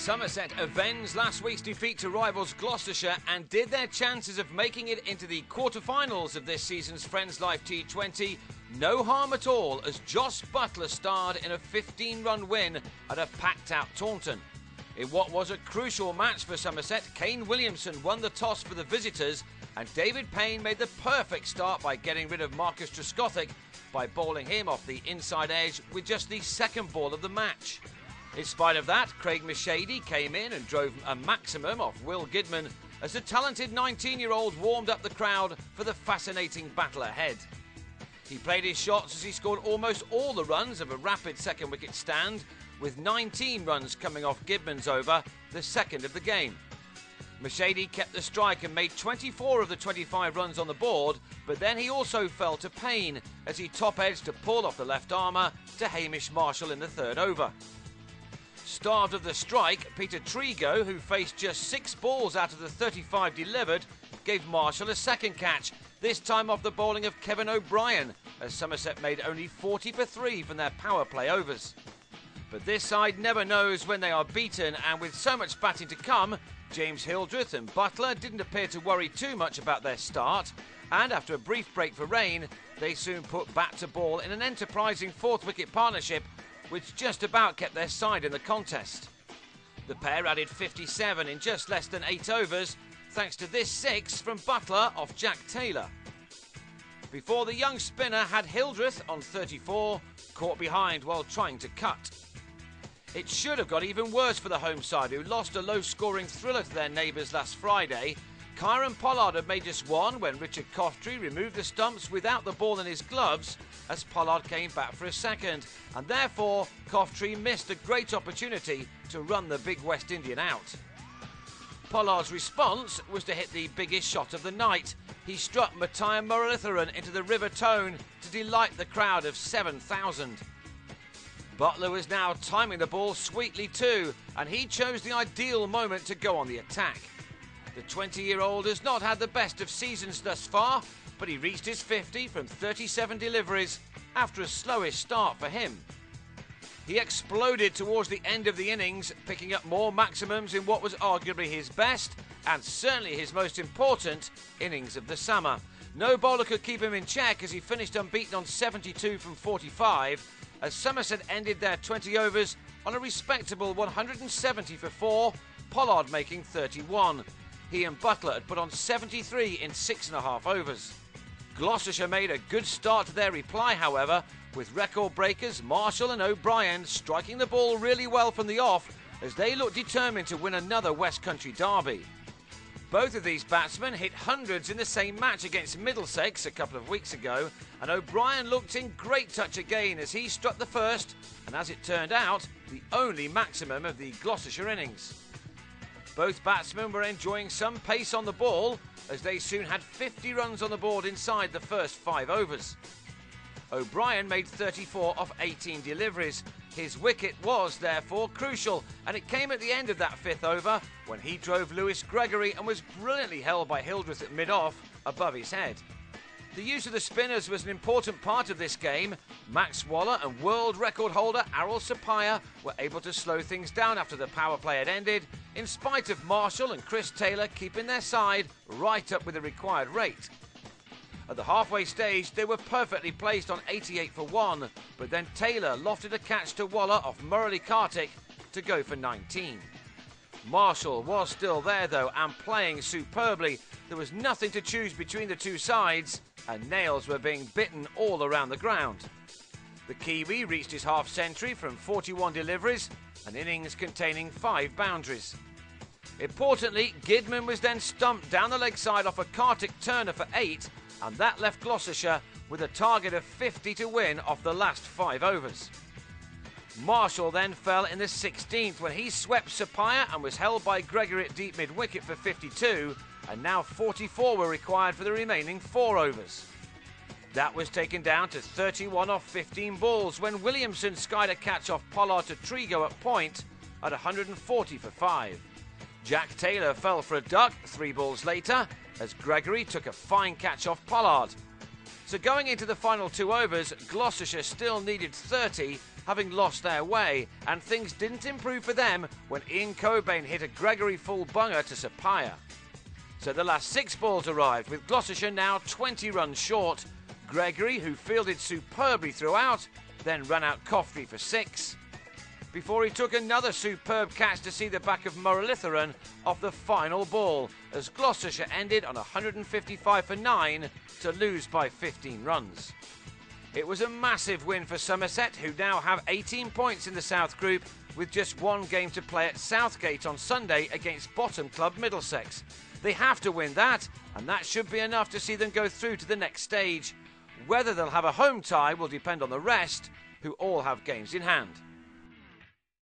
Somerset avenged last week's defeat to rivals Gloucestershire and did their chances of making it into the quarter-finals of this season's Friends Life T20 no harm at all, as Josh Butler starred in a 15-run win at a packed-out Taunton. In what was a crucial match for Somerset, Kane Williamson won the toss for the visitors, and David Payne made the perfect start by getting rid of Marcus Trescothick by bowling him off the inside edge with just the second ball of the match. In spite of that, Craig Mashady came in and drove a maximum off Will Gidman as the talented 19-year-old warmed up the crowd for the fascinating battle ahead. He played his shots as he scored almost all the runs of a rapid second wicket stand, with 19 runs coming off Gidman's over, the second of the game. Mashady kept the strike and made 24 of the 25 runs on the board, but then he also fell to Payne as he top-edged to pull off the left armour to Hamish Marshall in the third over. Starved of the strike, Peter Trigo, who faced just 6 balls out of the 35 delivered, gave Marshall a second catch, this time off the bowling of Kevin O'Brien, as Somerset made only 40 for 3 from their power play overs. But this side never knows when they are beaten, and with so much batting to come, James Hildreth and Butler didn't appear to worry too much about their start, and after a brief break for rain, they soon put bat to ball in an enterprising fourth-wicket partnership which just about kept their side in the contest. The pair added 57 in just less than 8 overs, thanks to this 6 from Butler off Jack Taylor. Before the young spinner had Hildreth on 34, caught behind while trying to cut. It should have got even worse for the home side, who lost a low-scoring thriller to their neighbours last Friday. Kieran Pollard had made just one when Richard Coftree removed the stumps without the ball in his gloves as Pollard came back for a second, and therefore Coftree missed a great opportunity to run the big West Indian out. Pollard's response was to hit the biggest shot of the night. He struck Matthias Muralitharan into the River Tone to delight the crowd of 7,000. Butler was now timing the ball sweetly too, and he chose the ideal moment to go on the attack. The 20-year-old has not had the best of seasons thus far, but he reached his 50 from 37 deliveries after a slowish start for him. He exploded towards the end of the innings, picking up more maximums in what was arguably his best and certainly his most important innings of the summer. No bowler could keep him in check as he finished unbeaten on 72 from 45, as Somerset ended their 20 overs on a respectable 170 for 4, Pollard making 31. He and Butler had put on 73 in 6.5 overs. Gloucestershire made a good start to their reply, however, with record breakers Marshall and O'Brien striking the ball really well from the off as they looked determined to win another West Country derby. Both of these batsmen hit hundreds in the same match against Middlesex a couple of weeks ago, and O'Brien looked in great touch again as he struck the first, and as it turned out, the only maximum of the Gloucestershire innings. Both batsmen were enjoying some pace on the ball as they soon had 50 runs on the board inside the first 5 overs. O'Brien made 34 off 18 deliveries. His wicket was therefore crucial, and it came at the end of that 5th over when he drove Lewis Gregory and was brilliantly held by Hildreth at mid-off above his head. The use of the spinners was an important part of this game. Max Waller and world record holder Arul Sapaya were able to slow things down after the power play had ended, in spite of Marshall and Chris Taylor keeping their side right up with the required rate. At the halfway stage, they were perfectly placed on 88 for 1, but then Taylor lofted a catch to Waller off Murali Kartik to go for 19. Marshall was still there though and playing superbly. There was nothing to choose between the two sides, and nails were being bitten all around the ground. The Kiwi reached his half-century from 41 deliveries, an innings containing 5 boundaries. Importantly, Gidman was then stumped down the leg side off a Kartik Turner for 8, and that left Gloucestershire with a target of 50 to win off the last 5 overs. Marshall then fell in the 16th when he swept Sapaya and was held by Gregory at deep mid-wicket for 52, and now 44 were required for the remaining 4 overs. That was taken down to 31 off 15 balls when Williamson skied a catch off Pollard to Trigo at point at 140 for 5. Jack Taylor fell for a duck 3 balls later as Gregory took a fine catch off Pollard. So going into the final 2 overs, Gloucestershire still needed 30, having lost their way, and things didn't improve for them when Ian Cobain hit a Gregory full bunger to Sapphire. So the last 6 balls arrived, with Gloucestershire now 20 runs short. Gregory, who fielded superbly throughout, then ran out Coffey for 6, before he took another superb catch to see the back of Muralitharan off the final ball, as Gloucestershire ended on 155 for 9 to lose by 15 runs. It was a massive win for Somerset, who now have 18 points in the South Group, with just 1 game to play at Southgate on Sunday against bottom club Middlesex. They have to win that, and that should be enough to see them go through to the next stage. Whether they'll have a home tie will depend on the rest, who all have games in hand.